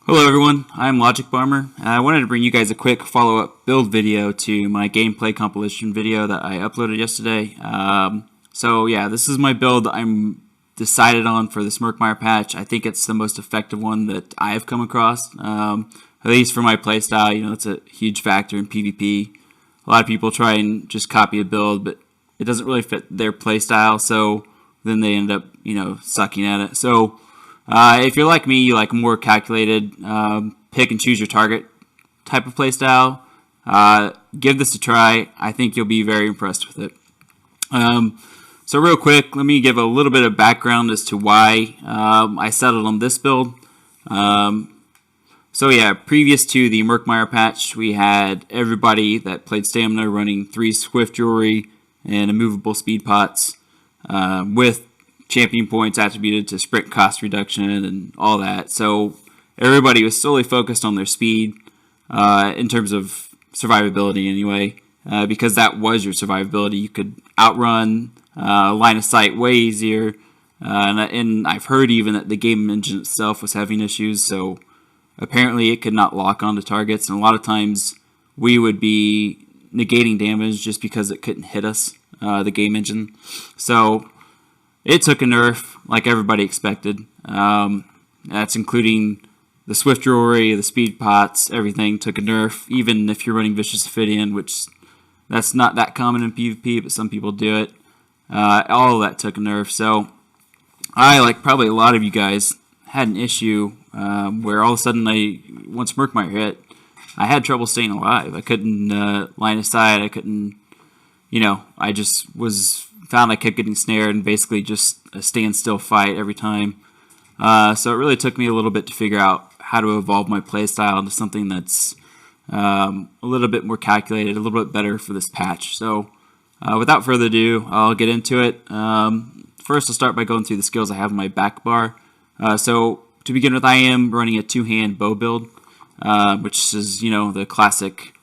Hello everyone, I'm Logik Bombr. I wanted to bring you guys a quick follow-up build video to my gameplay compilation video that I uploaded yesterday. So yeah, this is my build I'm decided on for this Murkmire patch. I think it's the most effective one that I've come across, at least for my playstyle. You know, it's a huge factor in PvP. A lot of people try and just copy a build, but it doesn't really fit their playstyle, so then they end up, sucking at it. So if you're like me, you like more calculated, pick and choose your target type of playstyle, give this a try. I think you'll be very impressed with it. So real quick, let me give a little bit of background as to why I settled on this build. So yeah, previous to the Murkmire patch, we had everybody that played Stamina running 3 Swift Jewelry and immovable speed pots with champion points attributed to sprint cost reduction and all that. So everybody was solely focused on their speed in terms of survivability anyway, because that was your survivability. You could outrun line of sight way easier, and I've heard even that the game engine itself was having issues, so apparently it could not lock onto targets, and a lot of times we would be negating damage just because it couldn't hit us, the game engine. So it took a nerf, like everybody expected. That's including the Swift Jewelry, the Speed Pots, everything took a nerf, even if you're running Vicious Ophidian, which that's not that common in PvP, but some people do it. All of that took a nerf. So I, like probably a lot of you guys, had an issue where all of a sudden, once Murkmire hit, I had trouble staying alive. I couldn't line of sight. I couldn't, I just found I kept getting snared and basically just a standstill fight every time. So it really took me a little bit to figure out how to evolve my playstyle into something that's a little bit more calculated, a little bit better for this patch. So without further ado, I'll get into it. First, I'll start by going through the skills I have in my back bar. So to begin with, I am running a 2-hand bow build, which is, the classic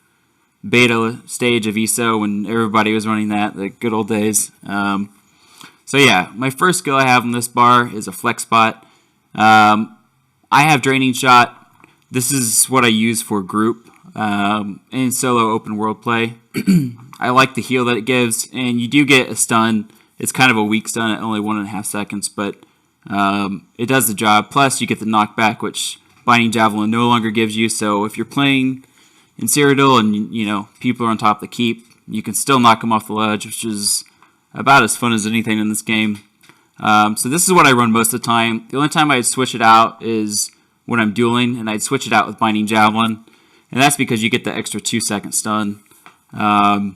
beta stage of ESO when everybody was running that, the good old days. So yeah, my first skill I have in this bar is a flex spot. I have Draining Shot. This is what I use for group and solo open world play. I like the heal that it gives, and you do get a stun. It's kind of a weak stun at only 1.5 seconds, but it does the job. Plus, you get the knockback, which Binding Javelin no longer gives you. So if you're playing in Cyrodiil and, people are on top of the keep, you can still knock them off the ledge, which is about as fun as anything in this game. So this is what I run most of the time. The only time I'd switch it out is when I'm dueling, and I'd switch it out with Binding Javelin, and that's because you get the extra 2-second stun. And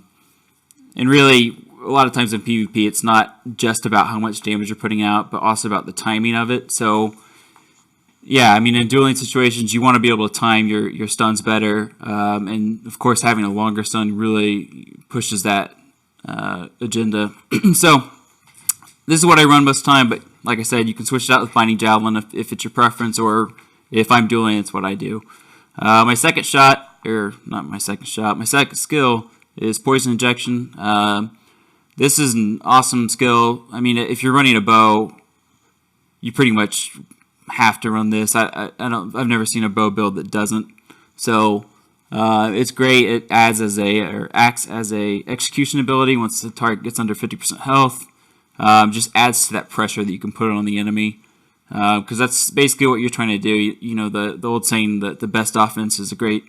really, a lot of times in PvP, it's not just about how much damage you're putting out, but also about the timing of it. So yeah, I mean, in dueling situations, you want to be able to time your stuns better, and of course, having a longer stun really pushes that agenda. So this is what I run most of the time, but like I said, you can switch it out with Binding Javelin if it's your preference, or if I'm dueling, it's what I do. My second shot, or not my second shot, my second skill is Poison Injection. This is an awesome skill. I mean, if you're running a bow, you pretty much have to run this. I've never seen a bow build that doesn't. So it's great. It acts as a execution ability once the target gets under 50% health. Just adds to that pressure that you can put on the enemy, because that's basically what you're trying to do. The old saying that the best offense is a great.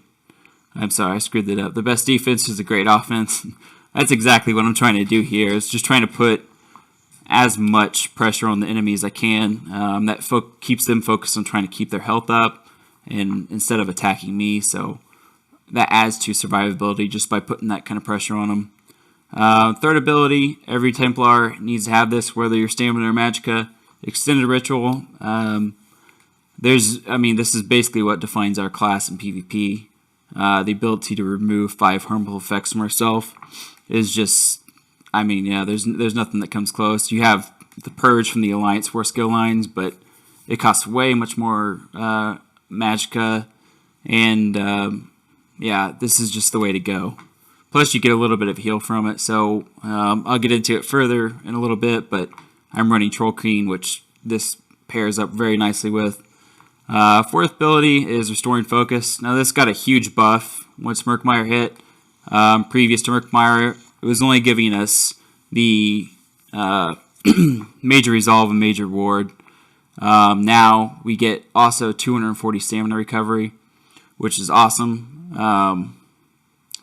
I'm sorry, I screwed that up. The best defense is a great offense. That's exactly what I'm trying to do here. It's just trying to put as much pressure on the enemy as I can. That keeps them focused on trying to keep their health up, and instead of attacking me. So that adds to survivability just by putting that kind of pressure on them. Third ability, every Templar needs to have this, whether you're Stamina or Magicka. Extended Ritual. This is basically what defines our class in PvP. The ability to remove 5 harmful effects from ourselves is just, there's nothing that comes close. You have the Purge from the Alliance 4 skill lines, but it costs way much more Magicka, and this is just the way to go. Plus, you get a little bit of heal from it, so I'll get into it further in a little bit, but I'm running Troll Queen, which this pairs up very nicely with. Fourth ability is Restoring Focus. Now this got a huge buff once Murkmire hit. Previous to Murkmire, it was only giving us the Major Resolve and Major Ward. Now we get also 240 stamina recovery, which is awesome.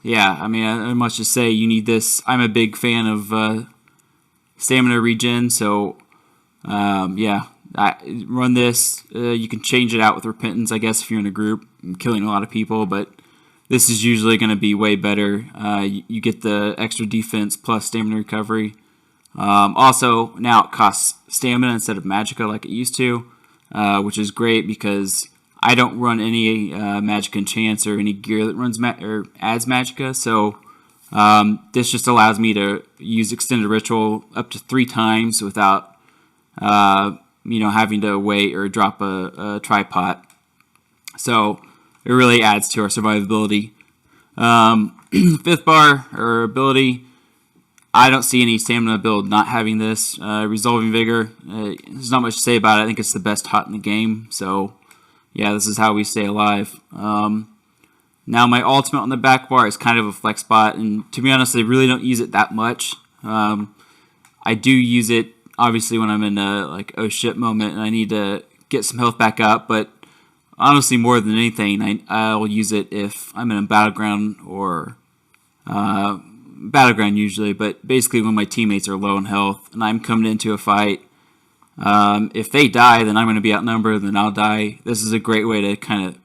Yeah, I mean, I must just say you need this. I'm a big fan of stamina regen, so yeah, run this. You can change it out with Repentance, I guess, if you're in a group and killing a lot of people, but this is usually going to be way better. You get the extra defense plus stamina recovery. Also, now it costs stamina instead of magicka like it used to, which is great because I don't run any magic enchants or any gear that runs or adds magicka, so this just allows me to use Extended Ritual up to 3 times without having to wait or drop a tripod. So it really adds to our survivability. Fifth bar or ability, I don't see any stamina build not having this. Resolving Vigor, there's not much to say about it. I think it's the best hot in the game. So yeah, this is how we stay alive. Now my ultimate on the back bar is kind of a flex spot, and to be honest, I really don't use it that much. I do use it obviously when I'm in a like oh shit moment and I need to get some health back up, but honestly more than anything I'll use it if I'm in a battleground or battleground usually, but basically when my teammates are low in health and I'm coming into a fight. If they die, then I'm going to be outnumbered, then I'll die. This is a great way to kind of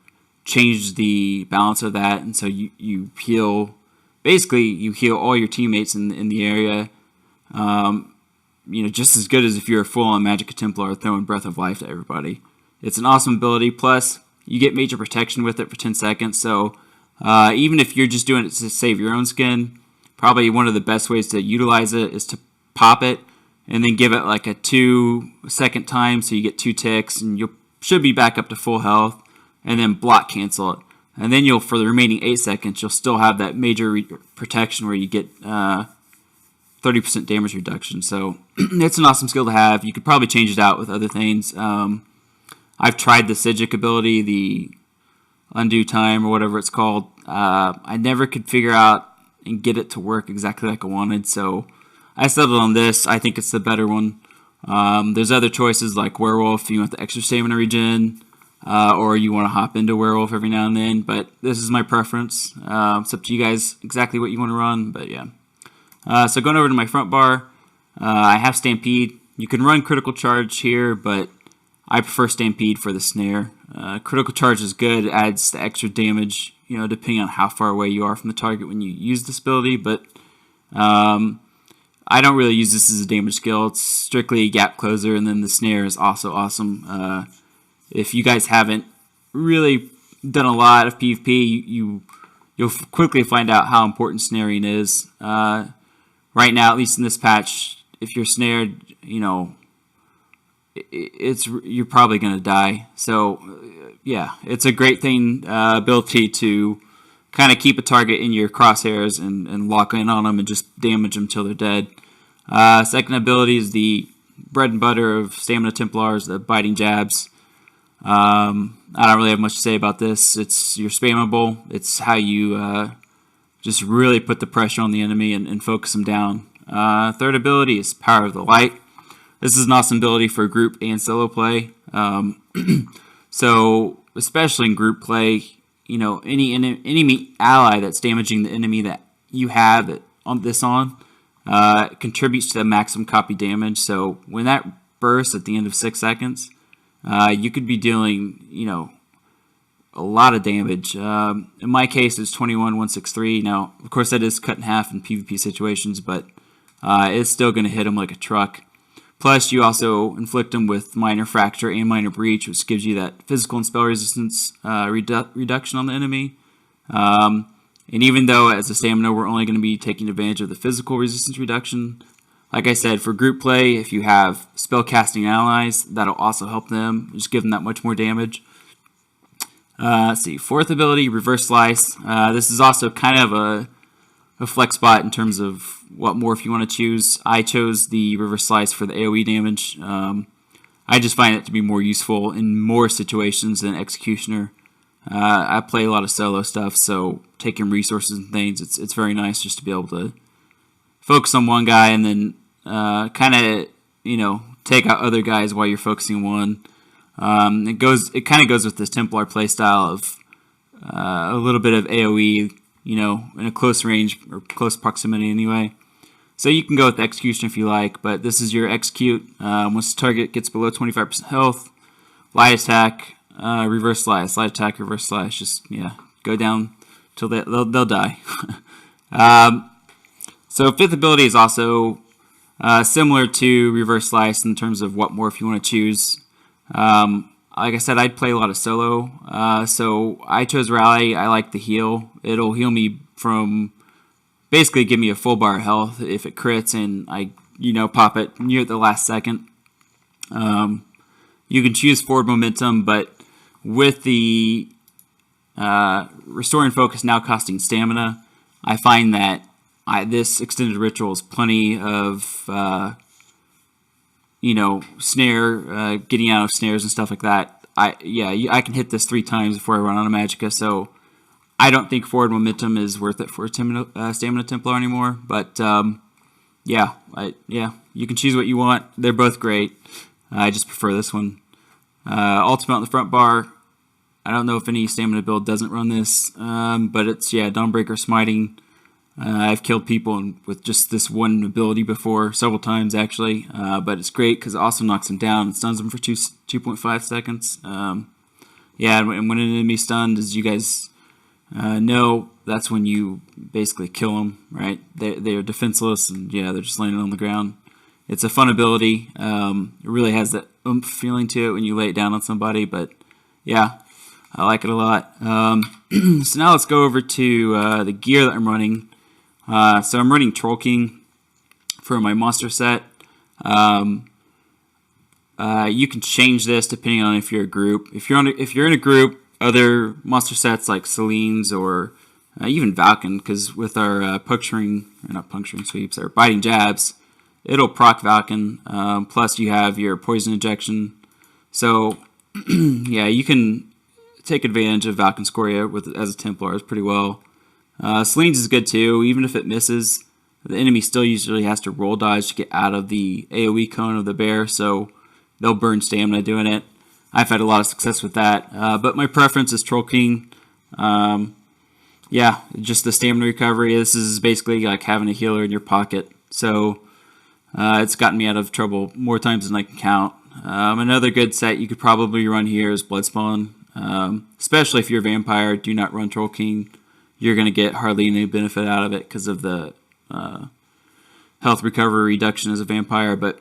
change the balance of that, and so you heal. Basically, you heal all your teammates in the area. Just as good as if you're full on Magic Templar throwing Breath of Life to everybody. It's an awesome ability. Plus, you get major protection with it for 10 seconds. So even if you're just doing it to save your own skin, probably one of the best ways to utilize it is to pop it and then give it like a 2-second time, so you get 2 ticks, and you should be back up to full health, and then block cancel it. And then for the remaining 8 seconds, you'll still have that major protection where you get 30% damage reduction. So it's an awesome skill to have. You could probably change it out with other things. I've tried the Sigic ability, the Undo Time or whatever it's called. I never could figure out and get it to work exactly like I wanted, so I settled on this. I think it's the better one. There's other choices like Werewolf if you want the extra stamina regen, or you want to hop into Werewolf every now and then, but this is my preference. It's up to you guys exactly what you want to run, but yeah. So going over to my front bar, I have Stampede. You can run Critical Charge here, but I prefer Stampede for the snare. Critical Charge is good. It adds the extra damage, depending on how far away you are from the target when you use this ability, but I don't really use this as a damage skill. It's strictly a gap closer, and then the snare is also awesome. If you guys haven't really done a lot of PvP, you'll quickly find out how important snaring is. Right now, at least in this patch, if you're snared, you're probably going to die. So yeah, it's a great ability to kind of keep a target in your crosshairs and lock in on them and just damage them till they're dead. Second ability is the bread and butter of Stamina Templars, the Biting Jabs. I don't really have much to say about this. It's your spammable. It's how you just really put the pressure on the enemy and focus them down. Third ability is Power of the Light. This is an awesome ability for group and solo play. So especially in group play, any enemy ally that's damaging the enemy that you have contributes to the maximum copy damage. So when that bursts at the end of 6 seconds, you could be dealing, a lot of damage. In my case, it's 21,163. Now, of course, that is cut in half in PvP situations, but it's still going to hit them like a truck. Plus, you also inflict them with Minor Fracture and Minor Breach, which gives you that physical and spell resistance reduction on the enemy. And even though as a stamina, we're only going to be taking advantage of the physical resistance reduction, like I said, for group play, if you have spellcasting allies, that'll also help them, just give them that much more damage. Let's see, fourth ability, Reverse Slice. This is also kind of a flex spot in terms of what morph you want to choose. I chose the Reverse Slice for the AoE damage. I just find it to be more useful in more situations than Executioner. I play a lot of solo stuff, so taking resources and things, it's very nice just to be able to focus on one guy and then kind of, take out other guys while you're focusing one. It kind of goes with this Templar playstyle of a little bit of AoE, in a close range or close proximity anyway. So you can go with Execution if you like, but this is your Execute. Once the target gets below 25% health, light attack, reverse slice, light attack, reverse slice. Just go down till they'll die. So fifth ability is also similar to reverse slice in terms of what morph you want to choose. Like I said, I'd play a lot of solo, so I chose Rally. I like the heal. It'll heal me from basically give me a full bar of health if it crits and I pop it near the last second. You can choose forward momentum, but with the restoring focus now costing stamina, I find that this extended ritual is plenty of snare, getting out of snares and stuff like that. I can hit this 3 times before I run out of magicka, so I don't think forward momentum is worth it for Stamina Templar anymore. But you can choose what you want. They're both great. I just prefer this one. Ultimate on the front bar. I don't know if any stamina build doesn't run this, but it's Dawnbreaker Smiting. I've killed people with just this one ability before, several times actually, but it's great because it also knocks them down and stuns them for 2.5 seconds. And when an enemy's stunned, as you guys know, that's when you basically kill them, right? They are defenseless and they're just landing on the ground. It's a fun ability. It really has that oomph feeling to it when you lay it down on somebody, but I like it a lot. So now let's go over to the gear that I'm running. So I'm running Troll King for my monster set. You can change this depending on if you're a group. If you're in a group, other monster sets like Celine's or even Valken, because with our puncturing sweeps or biting jabs, it'll proc Valken. Plus you have your poison injection. So you can take advantage of Valken Scoria as a Templar pretty well. Celine's is good too. Even if it misses, the enemy still usually has to roll dodge to get out of the AoE cone of the bear, so they'll burn stamina doing it. I've had a lot of success with that, but my preference is Troll King. Just the stamina recovery. This is basically like having a healer in your pocket, so it's gotten me out of trouble more times than I can count. Another good set you could probably run here is Bloodspawn. Especially if you're a vampire, do not run Troll King. You're going to get hardly any benefit out of it because of the health recovery reduction as a vampire. But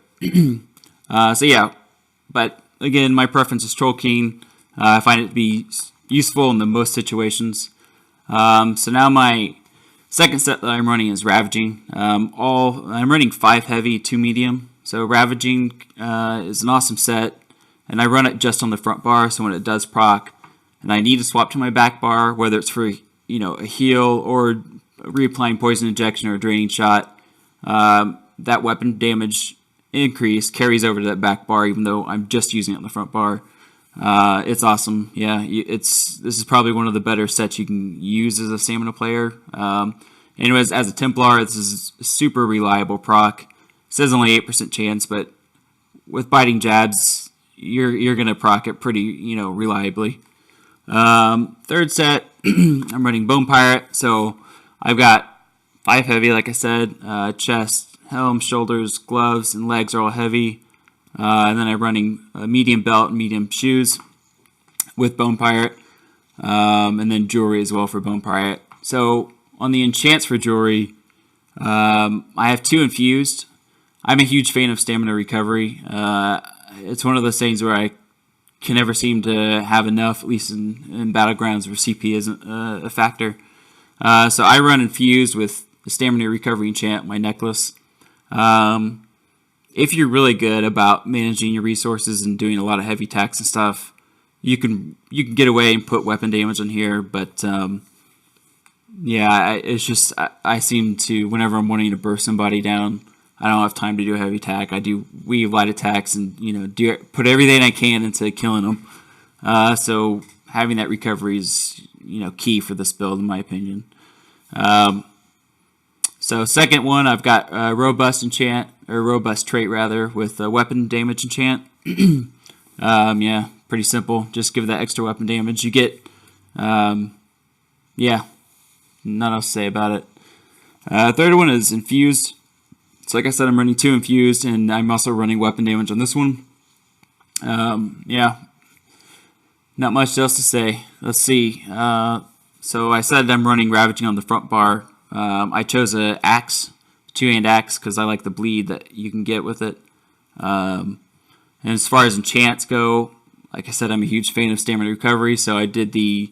but again, my preference is Troll King. I find it to be useful in the most situations. So now my second set that I'm running is Ravaging. I'm running 5 heavy, 2 medium. So Ravaging is an awesome set. And I run it just on the front bar, so when it does proc, and I need to swap to my back bar, whether it's for a heal or reapplying poison injection or a draining shot, that weapon damage increase carries over to that back bar, even though I'm just using it on the front bar. It's awesome. This is probably one of the better sets you can use as a stamina player. Anyways, as a Templar, this is a super reliable proc. It says only 8% chance, but with biting jabs, you're gonna proc it pretty reliably. Third set, I'm running Bone Pirate, so I've got 5 heavy, like I said. Chest, helm, shoulders, gloves, and legs are all heavy. And then I'm running a medium belt and medium shoes with Bone Pirate, and then jewelry as well for Bone Pirate. So on the enchants for jewelry, I have 2 infused. I'm a huge fan of stamina recovery. It's one of those things where I can never seem to have enough, at least in battlegrounds where CP isn't a factor. So I run infused with the stamina recovery enchant, my necklace. If you're really good about managing your resources and doing a lot of heavy attacks and stuff, you can get away and put weapon damage on here. But it's just I seem to, whenever I'm wanting to burst somebody down, I don't have time to do a heavy attack. I do weave light attacks and put everything I can into killing them. So having that recovery is key for this build in my opinion. So second one, I've got robust enchant, or robust trait rather, with weapon damage enchant. Yeah, pretty simple. Just give that extra weapon damage. You get, yeah, nothing else to say about it. Third one is infused. So like I said, I'm running 2 infused, and I'm also running weapon damage on this one. Yeah, not much else to say. Let's see. So I said I'm running Ravaging on the front bar. I chose a axe, 2-hand axe, because I like the bleed that you can get with it. And as far as enchants go, like I said, I'm a huge fan of stamina recovery, so I did the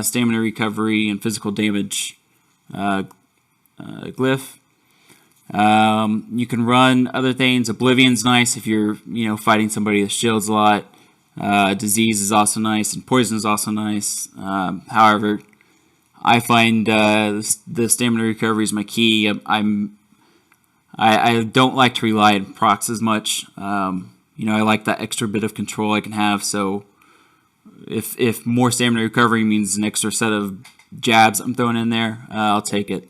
stamina recovery and physical damage glyph. You can run other things. Oblivion's nice if you're fighting somebody that shields a lot. Disease is also nice, and poison is also nice. However, I find the stamina recovery is my key. I don't like to rely on procs as much. I like that extra bit of control I can have. So if more stamina recovery means an extra set of jabs I'm throwing in there, I'll take it.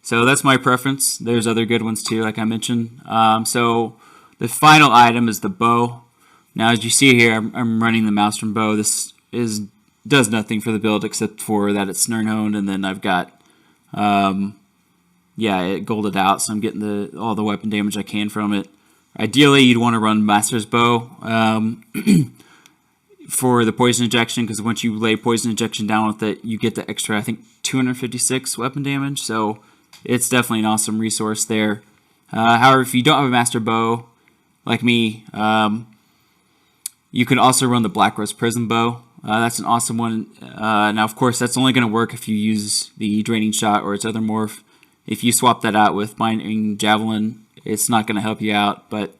So that's my preference. There's other good ones too, like I mentioned. So the final item is the bow. Now, as you see here, I'm running the Maelstrom bow. This does nothing for the build except for that it's snurn-honed, and then I've got, it golded out, so I'm getting all the weapon damage I can from it. Ideally, you'd want to run Master's bow for the poison injection, because once you lay poison injection down with it, you get the extra, I think, 256 weapon damage. So it's definitely an awesome resource there. However, if you don't have a Master bow, like me, you can also run the Black Rose Prism bow. That's an awesome one. Now, of course, that's only going to work if you use the Draining Shot or its other morph. If you swap that out with Binding Javelin, it's not going to help you out. But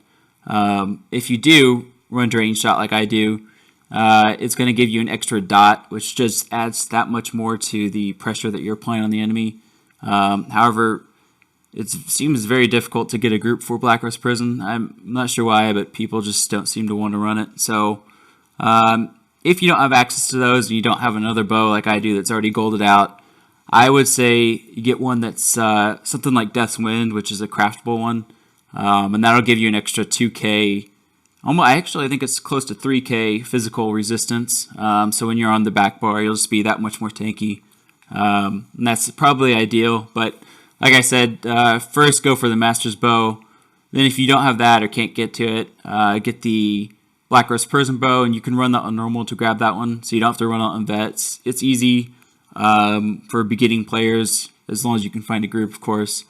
if you do run Draining Shot like I do, it's going to give you an extra dot, which just adds that much more to the pressure that you're applying on the enemy. However, it seems very difficult to get a group for Black Rose Prism. I'm not sure why, but people just don't seem to want to run it. So if you don't have access to those and you don't have another bow like I do that's already golded out, I would say you get one that's something like Death's Wind, which is a craftable one, and that'll give you an extra 2k. I think it's close to 3k physical resistance. So when you're on the back bar, you'll just be that much more tanky. And that's probably ideal, but like I said, first go for the Master's Bow. Then if you don't have that or can't get to it, get the Black Rose Prism bow, and you can run that on normal to grab that one, so you don't have to run it on vets. It's easy for beginning players, as long as you can find a group, of course.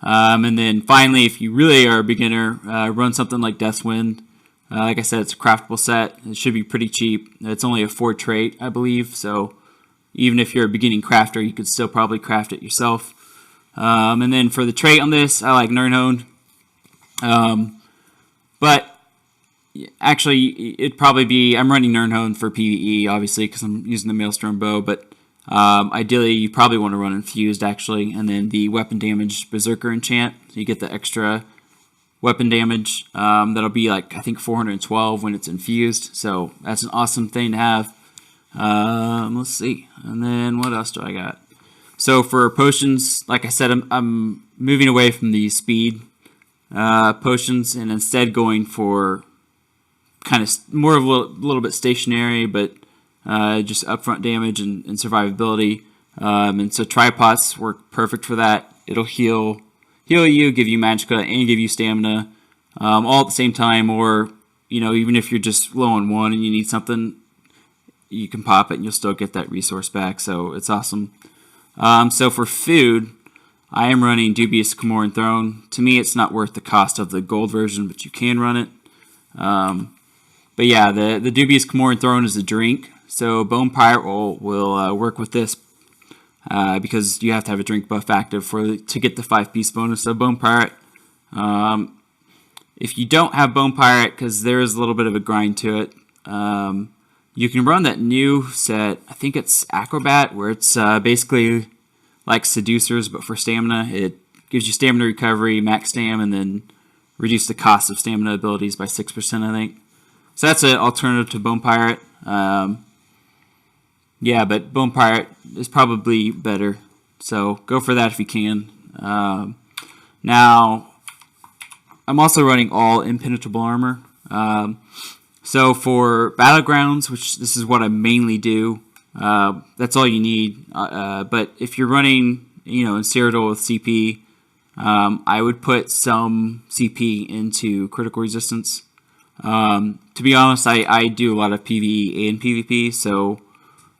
And then finally, if you really are a beginner, run something like Death's Wind. Like I said, it's a craftable set. It should be pretty cheap. It's only a 4 trait, I believe, so even if you're a beginning crafter, you could still probably craft it yourself. And then for the trait on this, I like Nirnhoned. But actually, it'd probably be, I'm running Nirnhoned for PvE, obviously, because I'm using the Maelstrom bow, but ideally, you probably want to run Infused, actually, and then the weapon damage Berserker enchant, so you get the extra weapon damage. That'll be like, I think, 412 when it's infused, so that's an awesome thing to have. Let's see, and then what else do I got? So for potions, like I said, I'm moving away from the speed potions and instead going for kind of more of a little bit stationary, but just upfront damage and survivability. And so tripods work perfect for that. It'll heal you, give you magicka, and give you stamina all at the same time. Or even if you're just low on one and you need something, you can pop it and you'll still get that resource back. So it's awesome. So for food, I am running Dubious Camoran Throne. To me, it's not worth the cost of the gold version, but you can run it. But yeah, the Dubious Camoran Throne is a drink. So Bone Pirate will work with this because you have to have a drink buff active to get the 5-piece bonus of Bone Pirate. If you don't have Bone Pirate, because there is a little bit of a grind to it, you can run that new set, I think it's Acrobat, where it's basically like Seducers, but for stamina. gives you stamina recovery, max stam, and then reduce the cost of stamina abilities by 6%, I think. So that's an alternative to Bone Pirate. Yeah, but Bone Pirate is probably better. So go for that if you can. Now, I'm also running all impenetrable armor. So for Battlegrounds, which this is what I mainly do, that's all you need. But if you're running, in Cyrodiil with CP, I would put some CP into critical resistance. To be honest, I do a lot of PvE and PvP, so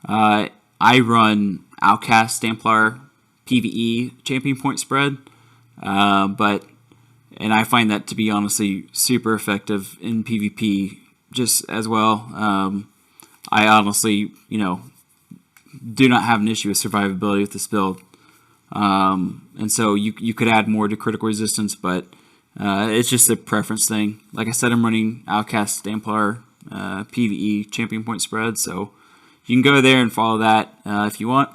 I run Outcast Stamplar PvE champion point spread, and I find that to be honestly super effective in PvP just as well. I honestly, do not have an issue with survivability with this build, and so you could add more to critical resistance, but it's just a preference thing. Like I said, I'm running Outcast Stamplar PvE champion point spread, so you can go there and follow that if you want.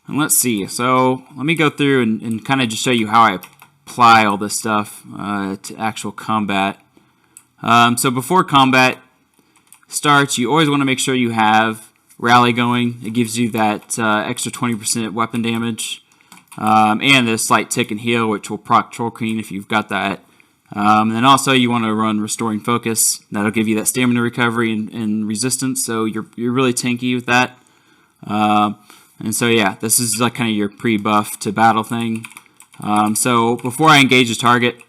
And let's see. So let me go through and kind of just show you how I apply all this stuff to actual combat. So before combat starts, you always want to make sure you have rally going. It gives you that extra 20% weapon damage. And the slight tick and heal, which will proc Troll Queen if you've got that. And then also you want to run Restoring Focus. That'll give you that stamina recovery and resistance, so you're really tanky with that. And so yeah, this is like kind of your pre-buff to battle thing. So before I engage a target,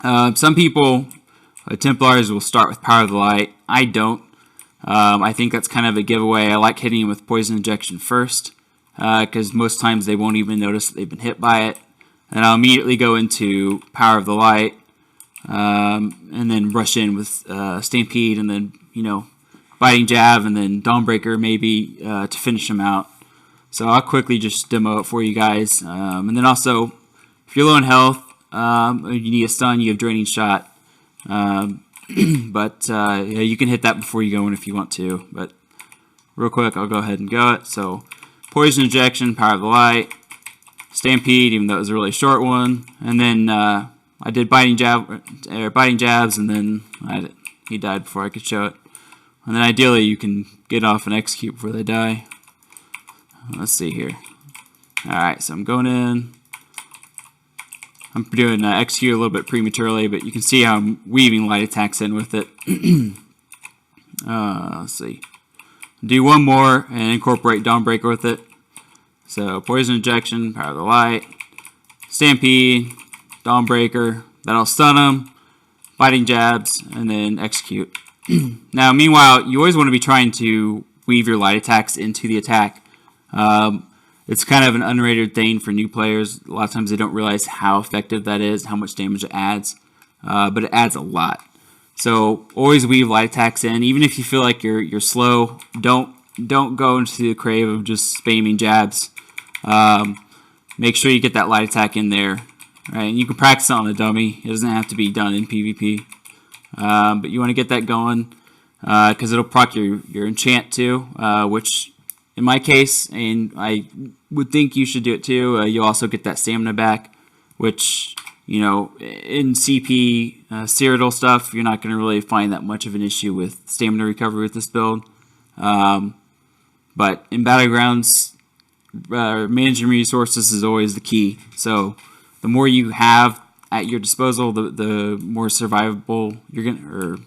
some people, Templars, will start with Power of the Light. I don't. I think that's kind of a giveaway. I like hitting them with Poison Injection first, because most times they won't even notice that they've been hit by it. And I'll immediately go into Power of the Light, and then rush in with Stampede, and then, Biting Jab, and then Dawnbreaker maybe to finish them out. So I'll quickly just demo it for you guys. And then also, if you're low in health, you need a stun, you have Draining Shot. But yeah, you can hit that before you go in if you want to. But real quick, I'll go ahead and go it. So Poison Injection, Power of the Light, Stampede, even though it was a really short one, and then I did Biting Jabs, and then he died before I could show it. And then ideally you can get off and execute before they die. Let's see here. Alright, so I'm going in. I'm doing execute a little bit prematurely, but you can see how I'm weaving light attacks in with it. Let's see. Do one more and incorporate Dawnbreaker with it. So Poison Injection, Power of the Light, Stampede, Dawnbreaker. That'll stun them. Biting Jabs, and then execute. Now, meanwhile, you always want to be trying to weave your light attacks into the attack. It's kind of an underrated thing for new players. A lot of times they don't realize how effective that is, how much damage it adds, but it adds a lot. So always weave light attacks in, even if you feel like you're slow. Don't go into the crave of just spamming jabs. Make sure you get that light attack in there, right? And you can practice it on a dummy. It doesn't have to be done in PvP. But you want to get that going because it'll proc your enchant too, which in my case, and I would think you should do it too, you'll also get that stamina back, which, in CP, Cyrodiil stuff, you're not going to really find that much of an issue with stamina recovery with this build. But in Battlegrounds, managing resources is always the key. So the more you have at your disposal, the more survivable you're gonna,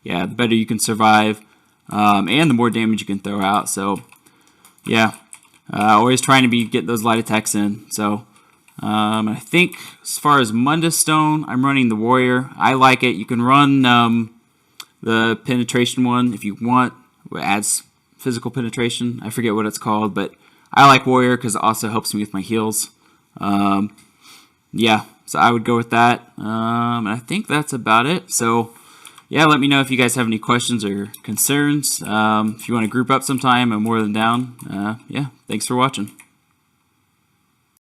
the better you can survive, and the more damage you can throw out. So yeah, always trying to get those light attacks in. So I think as far as Mundus Stone, I'm running the Warrior. I like it. You can run the penetration one if you want. It adds physical penetration. I forget what it's called, but I like Warrior because it also helps me with my heals. Yeah, so I would go with that. And I think that's about it. So yeah, let me know if you guys have any questions or concerns. If you want to group up sometime, I'm more than down. Yeah, thanks for watching.